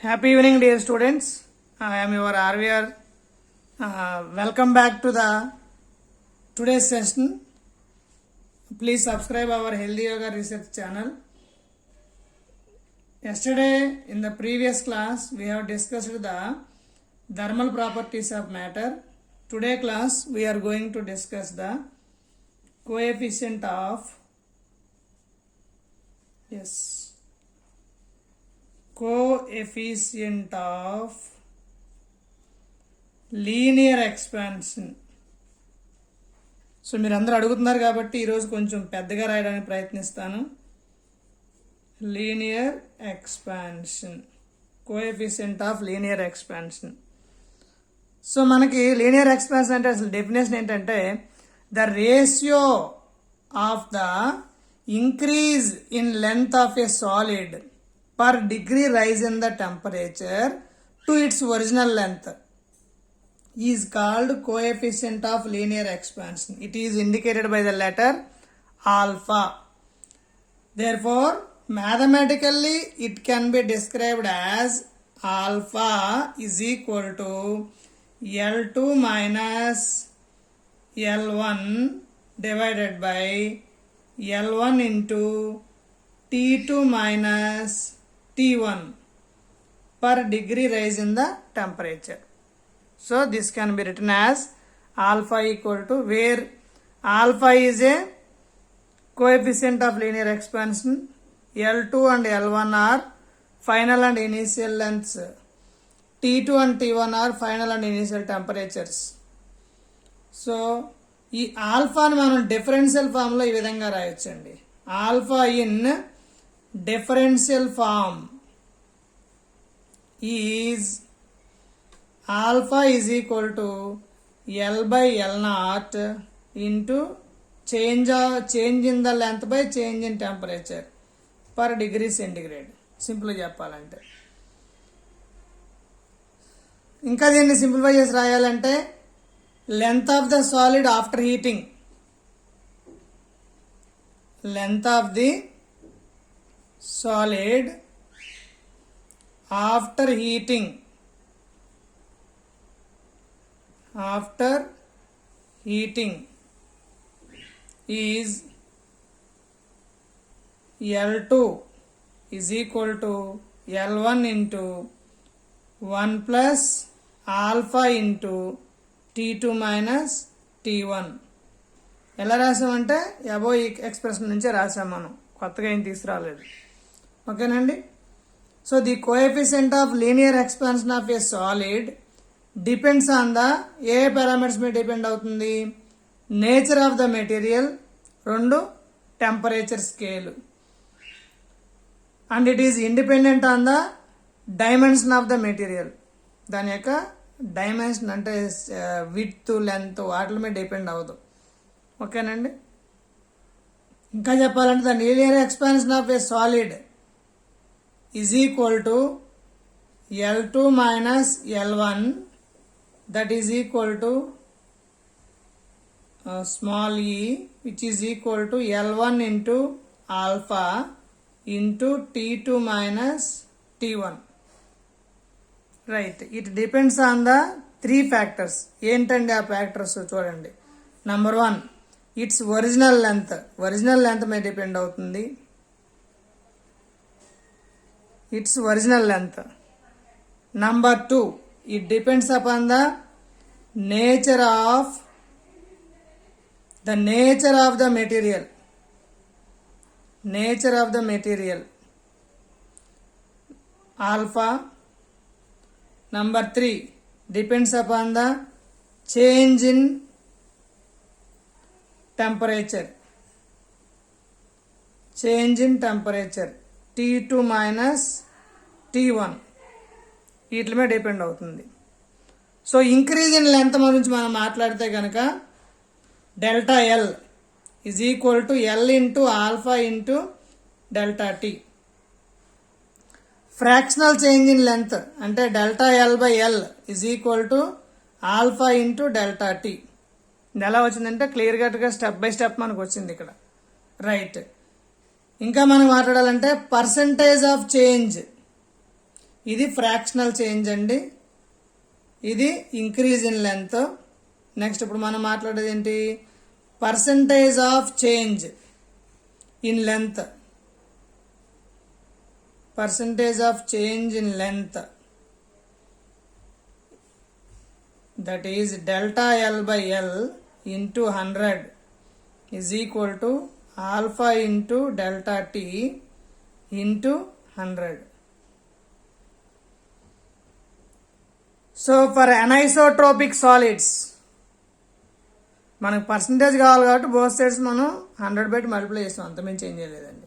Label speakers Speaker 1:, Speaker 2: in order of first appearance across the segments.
Speaker 1: Happy evening, dear students. I am your RVR. Welcome back to the today's session. Please subscribe our Healthy Yoga Research channel. Yesterday, in the previous class, we have discussed the thermal properties of matter. Today class, we are going to discuss the coefficient of linear expansion. So మీరు అందరూ అడుగుతున్నారు కాబట్టి ఈరోజు కొంచెం పెద్దగా రాయడానికి ప్రయత్నిస్తాను. Linear expansion, coefficient of linear expansion. So మనకి లీనియర్ ఎక్స్పాన్షన్ అంటే అసలు డెఫినేషన్ ఏంటంటే the ratio of the increase in length of a solid per degree rise in the temperature to its original length is called coefficient of linear expansion. It is indicated by the letter alpha. Therefore, mathematically it can be described as alpha is equal to L2 minus L1 divided by L1 into T2 minus T1 per degree rise in the temperature. So this can be written as alpha equal to, where alpha is a coefficient of linear expansion, L2 and L1 are final and initial lengths, T2 and T1 are final and initial temperatures. So ఈ ఆల్ఫాని మనం differential ఫామ్లో ఈ విధంగా రాయొచ్చండి. Alpha in differential form is alpha is equal to L by L naught into change in the length by change in temperature per degree centigrade. సింపుల్గా చెప్పాలంటే, ఇంకా దీన్ని సింప్లిఫై చేసి రాయాలంటే length of the solid after heating, length of the solid after heating is L2 is equal to L1 into 1 plus alpha into T2 minus T1. ఎలా రాసామంటే అబో ఈ expression నుంచే రాసాం, మనం కొత్తగా ఏం తీసుకురాలేదు. ఓకేనండి. So the coefficient of linear expansion of a solid depends on the A parameters మీద డిపెండ్ అవుతుంది? నేచర్ ఆఫ్ ద మెటీరియల్, రెండు temperature scale, and it is independent on the dimension of the material. దాని యొక్క dimension అంటే width, length, వాటి మీద depend అవ్వదు. ఓకేనండి. ఇంకా చెప్పాలంటే the linear expansion of a solid is equal to L2 minus L1, that is equal to small e, which is equal to L1 into alpha into T2 minus T1. Right. It depends on the three factors. ఏంటండి ఆ factors చూడండి. Number 1, its original length. Original length మీద depend అవుతుంది. its original length. Number 2, it depends upon the nature of the material. Nature of the material, alpha. Number 3, depends upon the change in temperature. T2 minus T1 వీటి మీద depend అవుతుంది. So increase in length గురించి మనం మాట్లాడితే కనుక delta L is equal to L into alpha into delta T. Fractional change in length అంటే delta L by L is equal to alpha into delta T. ఇది ఎలా వచ్చిందంటే clear కట్గా step by step మనకు వచ్చింది ఇక్కడ. రైట్. ఇంకా మనం మాట్లాడాలంటే పర్సంటేజ్ ఆఫ్ చేంజ్ ఇది ఫ్రాక్షనల్ చేంజ్ అండి, ఇది ఇంక్రీజ్ ఇన్ లెంత్. నెక్స్ట్ ఇప్పుడు మనం మాట్లాడేది ఏంటి, percentage of change in length, percentage of change in length, that is delta L by L into 100 is equal to alpha into delta T into 100. So for anisotropic solids మనకు percentage కావాలి కాబట్టి both sides మనం 100 పెట్టి multiply చేస్తాం, అంతమించి ఏం చేయలేదండి.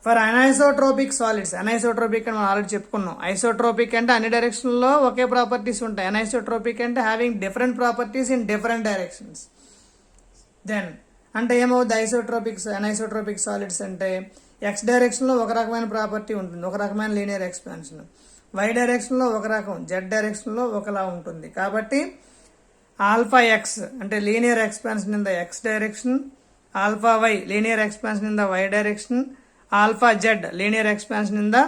Speaker 1: For అనైసోట్రోపిక్ solids, అనైసోట్రోపిక్ అని మనం ఆల్రెడీ చెప్పుకున్నాం. ఐసోట్రోపిక్ అంటే అన్ని డైరెక్షన్లో ఒకే ప్రాపర్టీస్ ఉంటాయి, అనైసోట్రోపిక్ అంటే having different properties in different directions. Then అంటే ఏమవుతుంది అనైసోట్రోపిక్ సాలిడ్స్ అంటే ఎక్స్ డైరెక్షన్లో ఒక రకమైన ప్రాపర్టీ ఉంటుంది, ఒక రకమైన లీనియర్ ఎక్స్పాన్షన్, వై డైరెక్షన్లో ఒక రకం, జెడ్ డైరెక్షన్లో ఒకలా ఉంటుంది. కాబట్టి ఆల్ఫా ఎక్స్ అంటే linear expansion in the x direction, alpha y linear expansion in the y direction, alpha z linear expansion in the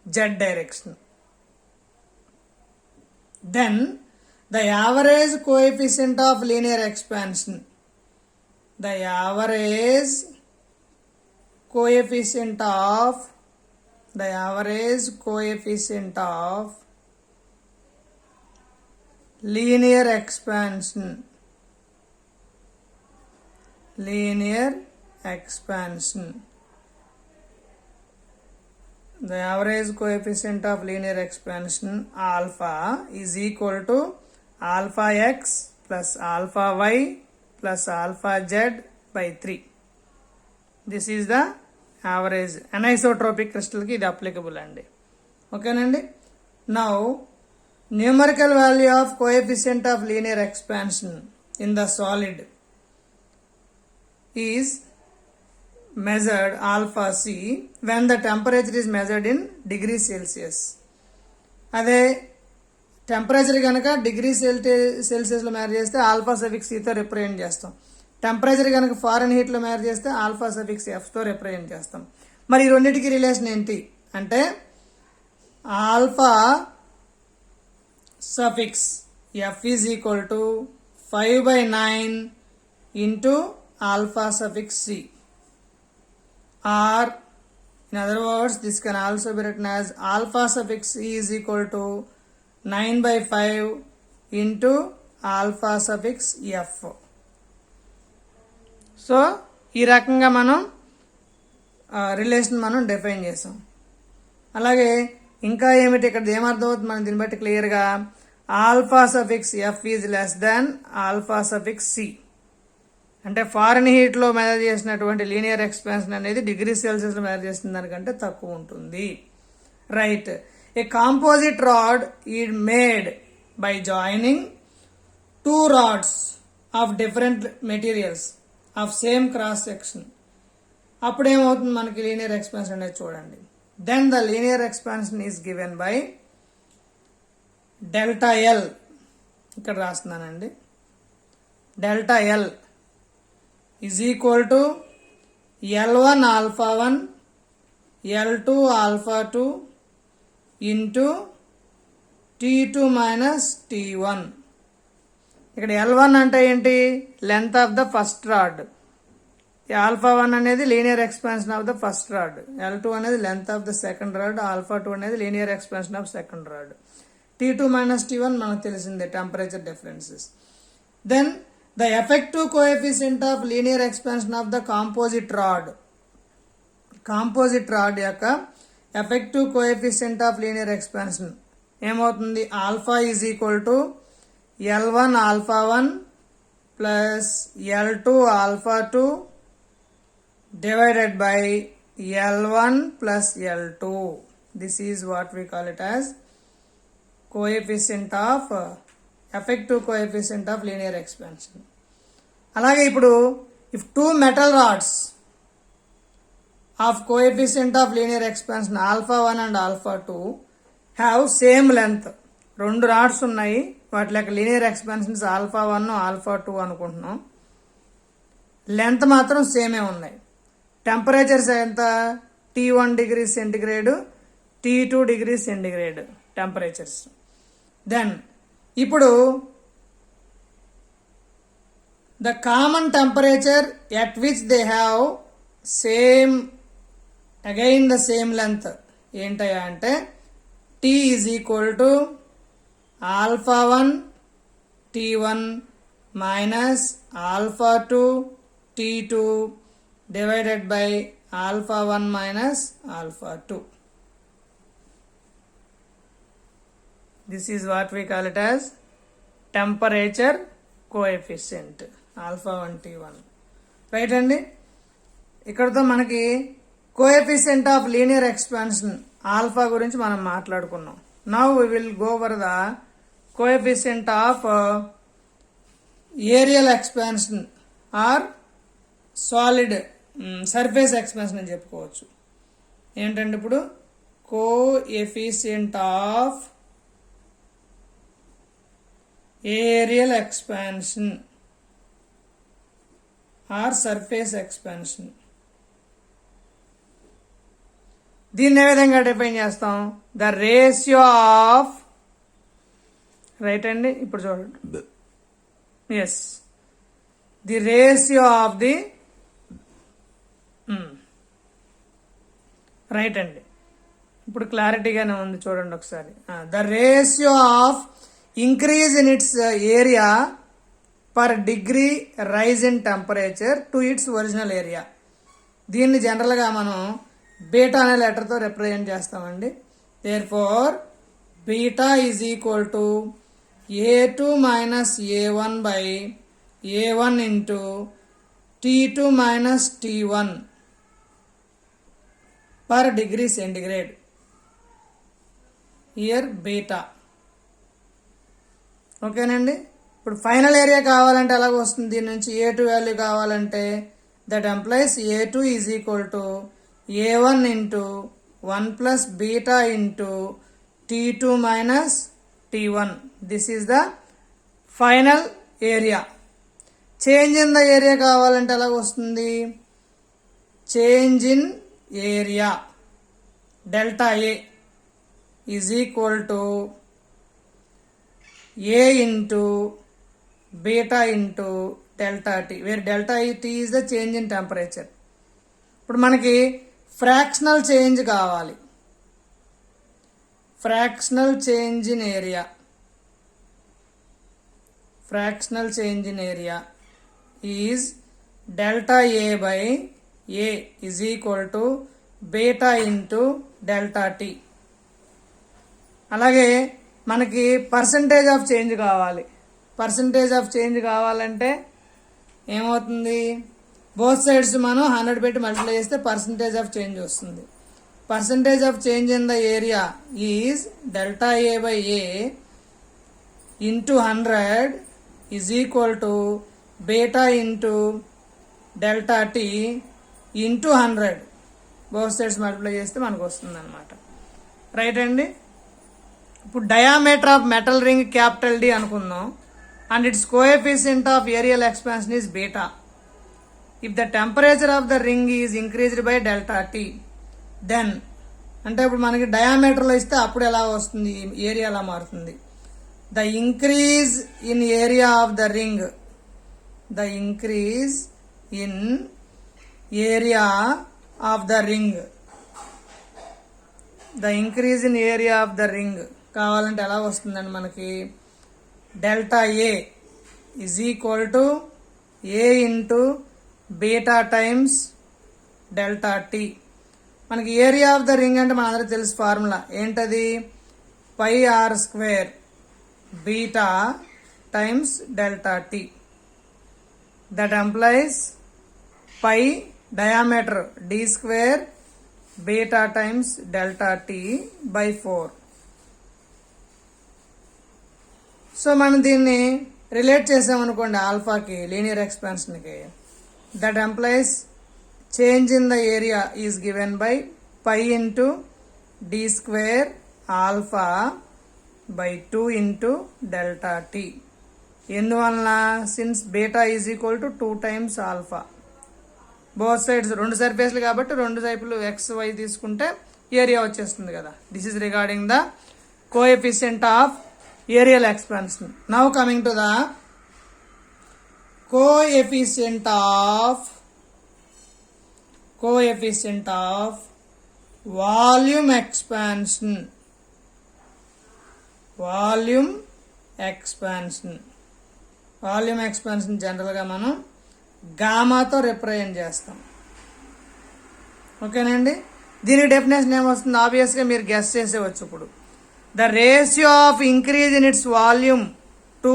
Speaker 1: z direction. Then the average coefficient of linear expansion, the average coefficient of linear expansion the average coefficient of linear expansion alpha is equal to alpha x plus alpha y plus alpha z by 3. This is the average anisotropic crystal ki ఇది applicable అండి. ఓకేనండి. Now numerical value of coefficient of linear expansion in the solid is measured alpha c when the temperature is measured in degree Celsius. అదే temperature కనుక degree సెల్సియస్లో measure చేస్తే alpha suffix సితో represent చేస్తాం, temperature కనుక ఫారెన్ హీట్లో మెజర్ చేస్తే ఆల్ఫా సఫిక్స్ ఎఫ్తో రిప్రజెంట్ చేస్తాం. మరి ఈ రెండింటికి రిలేషన్ ఏంటి అంటే alpha suffix F is equal to 5/9 into alpha suffix c. Or in other words, this can also be written as alpha suffix c is equal to 9/5 into alpha suffix f. So ఈ రకంగా మనం relation మనం define చేసాం. అలాగే ఇంకా ఏమిటి ఇక్కడ ఏమర్థం అవుతుంది మనం దీన్ని బట్టి క్లియర్గా, alpha suffix F is less than alpha suffix C అంటే ఫారెన్ హీట్లో మెజర్ చేసినటువంటి లీనియర్ ఎక్స్పాన్షన్ అనేది డిగ్రీ సెల్సియస్లో మెజర్ చేసిన దానికంటే తక్కువ ఉంటుంది. Right. A composite rod is made by joining 2 rods of different materials of same cross section. అప్పుడేమవుతుంది మనకి లీనియర్ ఎక్స్పాన్షన్ అనేది చూడండి. Then the linear expansion is given by delta L, ఇక్కడ రాస్తున్నానండి, delta L is equal to L1 alpha 1 L2 alpha 2 into T2 minus T1. ఇక్కడ L1 అంటే ఏంటి, length of the first rod, alpha 1 అనేది linear expansion of the first rod, L2 అనేది length of the second rod, alpha 2 అనేది linear expansion of second rod. T2 minus T1 మనకు తెలిసిందే, temperature differences. Then the effective coefficient of linear expansion of the composite rod యొక్క effective coefficient of linear expansion ఏమవుతుంది, alpha is equal to L1 alpha 1 plus L2 alpha 2 divided by L1 plus L2. This is what we call it as effective coefficient of linear expansion. అలాగే ఇప్పుడు if 2 metal rods of coefficient of linear expansion alpha 1 and alpha 2 have same length, 2 rods ఉన్నాయి, వాటి యొక్క linear expansions alpha 1 alpha 2 అనుకుంటున్నాం, length మాత్రం సేమే ఉన్నాయి. Temperatures ఎంత, T1 degree centigrade, T2 degrees centigrade temperatures. Then ఇప్పుడు the common temperature at which they have same again the same length ఏంటయ్యా అంటే T is equal to alpha 1 T1 minus alpha 2 T2 divided by alpha 1 minus alpha 2. This is what we call it as temperature coefficient alpha 1 T1. Right అండి, ఇక్కడతో మనకి coefficient of linear expansion alpha గురించి మనం మాట్లాడుకున్నాం. Now we will go over the coefficient of areal expansion or solid surface expansion అని చెప్పుకోవచ్చు. ఏంటంటే ఇప్పుడు coefficient of areal expansion or surface expansion. దీన్ని ఏ విధంగా డిఫైన్ చేస్తాం? ద రేషియో ఆఫ్, రైట్ అండి, ఇప్పుడు చూడండి, yes, the ratio of the, right అండి, ఇప్పుడు క్లారిటీగానే ఉంది చూడండి ఒకసారి. The ratio of increase in its area per degree rise in temperature to its original area. దీన్ని జనరల్గా మనం బీటా అనే లెటర్తో రిప్రజెంట్ చేస్తామండి. Therefore beta is equal to A2 minus A1 by A1 into T2 minus T1 per degree centigrade. Here beta. ఓకేనండి, ఇప్పుడు final area కావాలంటే ఎలాగ వస్తుంది? దీని నుంచి A2 వాల్యూ కావాలంటే that implies A2 is equal to A1 into 1 plus beta into T2 minus T1. This is the final area. Change in the area కావాలంటే ఎలాగ వస్తుంది? Change in area delta A is equal to A into beta into delta T, where delta T is the change in temperature. ఇప్పుడు మనకి fractional change కావాలి. Fractional change in area, fractional change in area is delta A by A is equal to beta into delta T. అలాగే మనకి percentage of change కావాలి. Percentage of change కావాలంటే ఏమవుతుంది? Both sides మనం 100 పెట్టి మల్టిప్లై చేస్తే percentage of change వస్తుంది. Percentage of change in the area is delta A by A into 100 is equal to beta into delta t into 100. Both sides multiply చేస్తే మనకు వస్తుంది అనమాట. రైట్ అండి, ఇప్పుడు diameter of metal ring capital D అనుకుందాం. And its coefficient of areal expansion is beta. If the temperature of the ring is increased by delta T, then అంటే ఇప్పుడు మనకి డయామీటర్లో ఇస్తే అప్పుడు ఎలా వస్తుంది? ఏరియా ఎలా మారుతుంది? The increase in area of the ring, the increase in area of the ring, the increase in area of the ring కావాలంటే ఎలా వస్తుందండి మనకి? Delta A is equal to A into beta times delta T. మనకి area of the ring అంటే మనందరికీ తెలుసు formula ఏంటది? Pi R square beta times delta t. That implies pi diameter d square beta times delta t by 4. So మనం దీన్ని relate చేసామనుకోండి ఆల్ఫాకి, linear ఎక్స్పాన్షన్కి, that employs change in the area is given by pi into D square alpha by 2 into delta t. ఎందువలన? Since beta is equal to 2 times alpha. Both sides రెండు సర్ఫేస్లు కాబట్టి రెండు వైపులు ఎక్స్ వై తీసుకుంటే ఏరియా వచ్చేస్తుంది కదా. This is regarding the coefficient of areal expansion. Now coming to the coefficient of volume expansion. Volume expansion జనరల్గా మనం గామాతో రిప్రజెంట్ చేస్తాం. ఓకేనండి. దీని డెఫినేషన్ ఏమొస్తుంది? ఆబ్వియస్గా మీరు గెస్ చేసేవచ్చు. ఇప్పుడు the ratio of increase in its volume to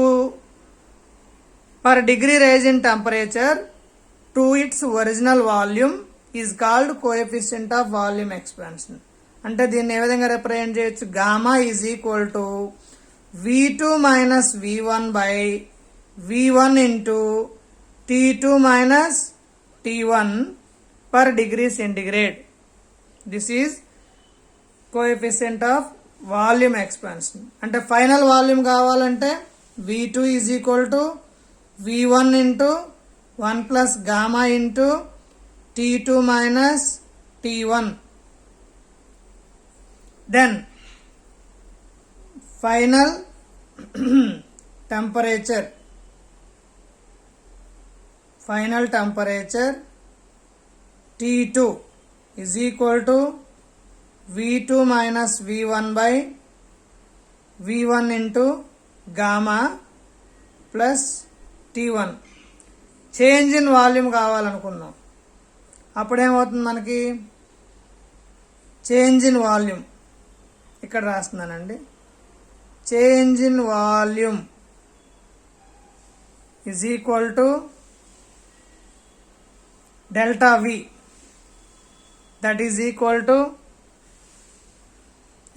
Speaker 1: per degree rise in temperature to its original volume is called coefficient of volume expansion. అంటే దీన్ని ఏ విధంగా రిప్రజెంట్ చేయొచ్చు? Gamma is equal to V2 minus V1 by V1 into T2 minus T1 per degree centigrade. This is coefficient of volume expansion. అంటే final volume కావాలంటే V2 is equal to V1 into 1 plus gamma into T2 minus T1. Then final temperature T2 is equal to V2 minus V1 by V1 into gamma plus T1. Change in volume కావాలనుకున్నాం. అప్పుడేమవుతుంది మనకి? Change in volume ఇక్కడ రాస్తున్నానండి. Change in volume is equal to delta V, that is equal to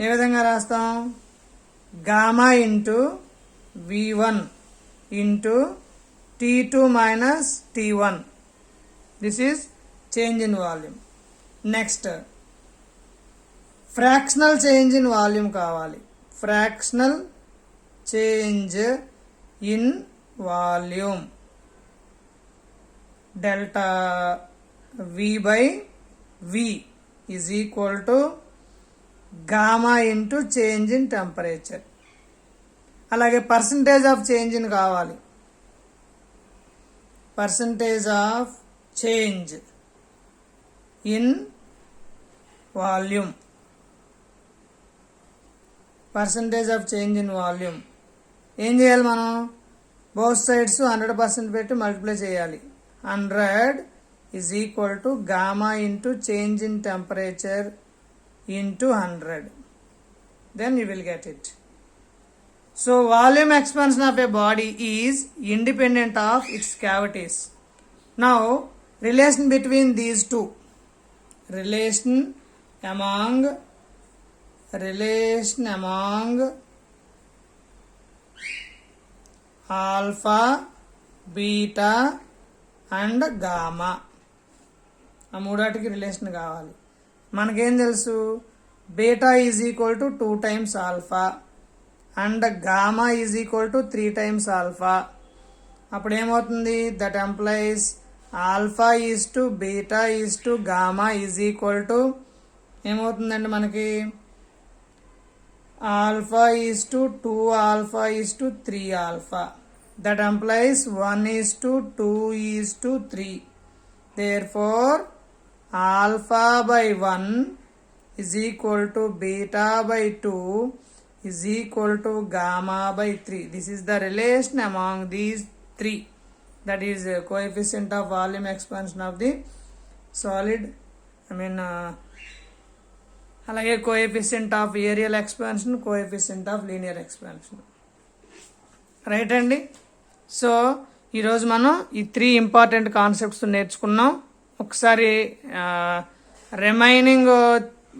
Speaker 1: ఏ విధంగా రాస్తాం? Gamma into V1 into T2 minus T1. This is change in volume. Next fractional change in volume కావాలి. Fractional change in volume delta V by V is equal to gamma into change in temperature. అలాగే percentage of change in కావాలి. Percentage of change in volume. Percentage of change in volume ఏం చేయాలి మనం? Both sides 100% పెట్టి multiply చేయాలి. 100 is equal to gamma into change in temperature into 100. Then you will get it. So volume expansion of a body is independent of its cavities. Now relation between these two. Relation among alpha, beta and gamma. ఆ మూడాటికి relation కావాలి. మనకేం తెలుసు? Beta is equal to 2 times alpha and gamma is equal to 3 times alpha. అప్పుడు ఏమవుతుంది? That employees alpha is to beta is to gamma is equal to ఏమవుతుందండి మనకి? Alpha is to 2 alpha is to 3 alpha. That implies 1 is to 2 is to 3. Therefore, alpha by 1 is equal to beta by 2 is equal to gamma by 3. This is the relation among these three. That is coefficient of volume expansion of the solid. అలాగే coefficient of areal expansion, coefficient of linear expansion. Right అండి. So ఈరోజు మనం ఈ 3 important concepts నేర్చుకున్నాం. ఒకసారి remaining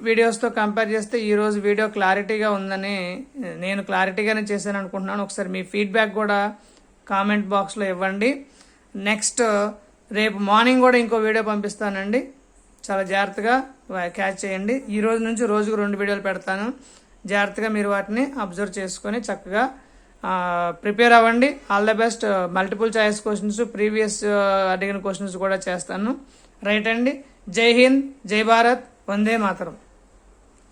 Speaker 1: వీడియోస్తో compare చేస్తే ఈరోజు వీడియో క్లారిటీగా ఉందని, నేను క్లారిటీగానే చేశాను అనుకుంటున్నాను. ఒకసారి మీ ఫీడ్బ్యాక్ కూడా కామెంట్ బాక్స్లో ఇవ్వండి. నెక్స్ట్ రేపు మార్నింగ్ కూడా ఇంకో వీడియో పంపిస్తానండి. చాలా జాగ్రత్తగా క్యాచ్ చేయండి. ఈ రోజు నుంచి రోజుకు 2 వీడియోలు పెడతాను. జాగ్రత్తగా మీరు వాటిని అబ్జర్వ్ చేసుకొని చక్కగా ప్రిపేర్ అవ్వండి. All the best. Multiple choice questions, previous అడిగిన క్వశ్చన్స్ కూడా చేస్తాను. రైట్ అండి. జై హింద్, జై భారత్, వందే మాతరం.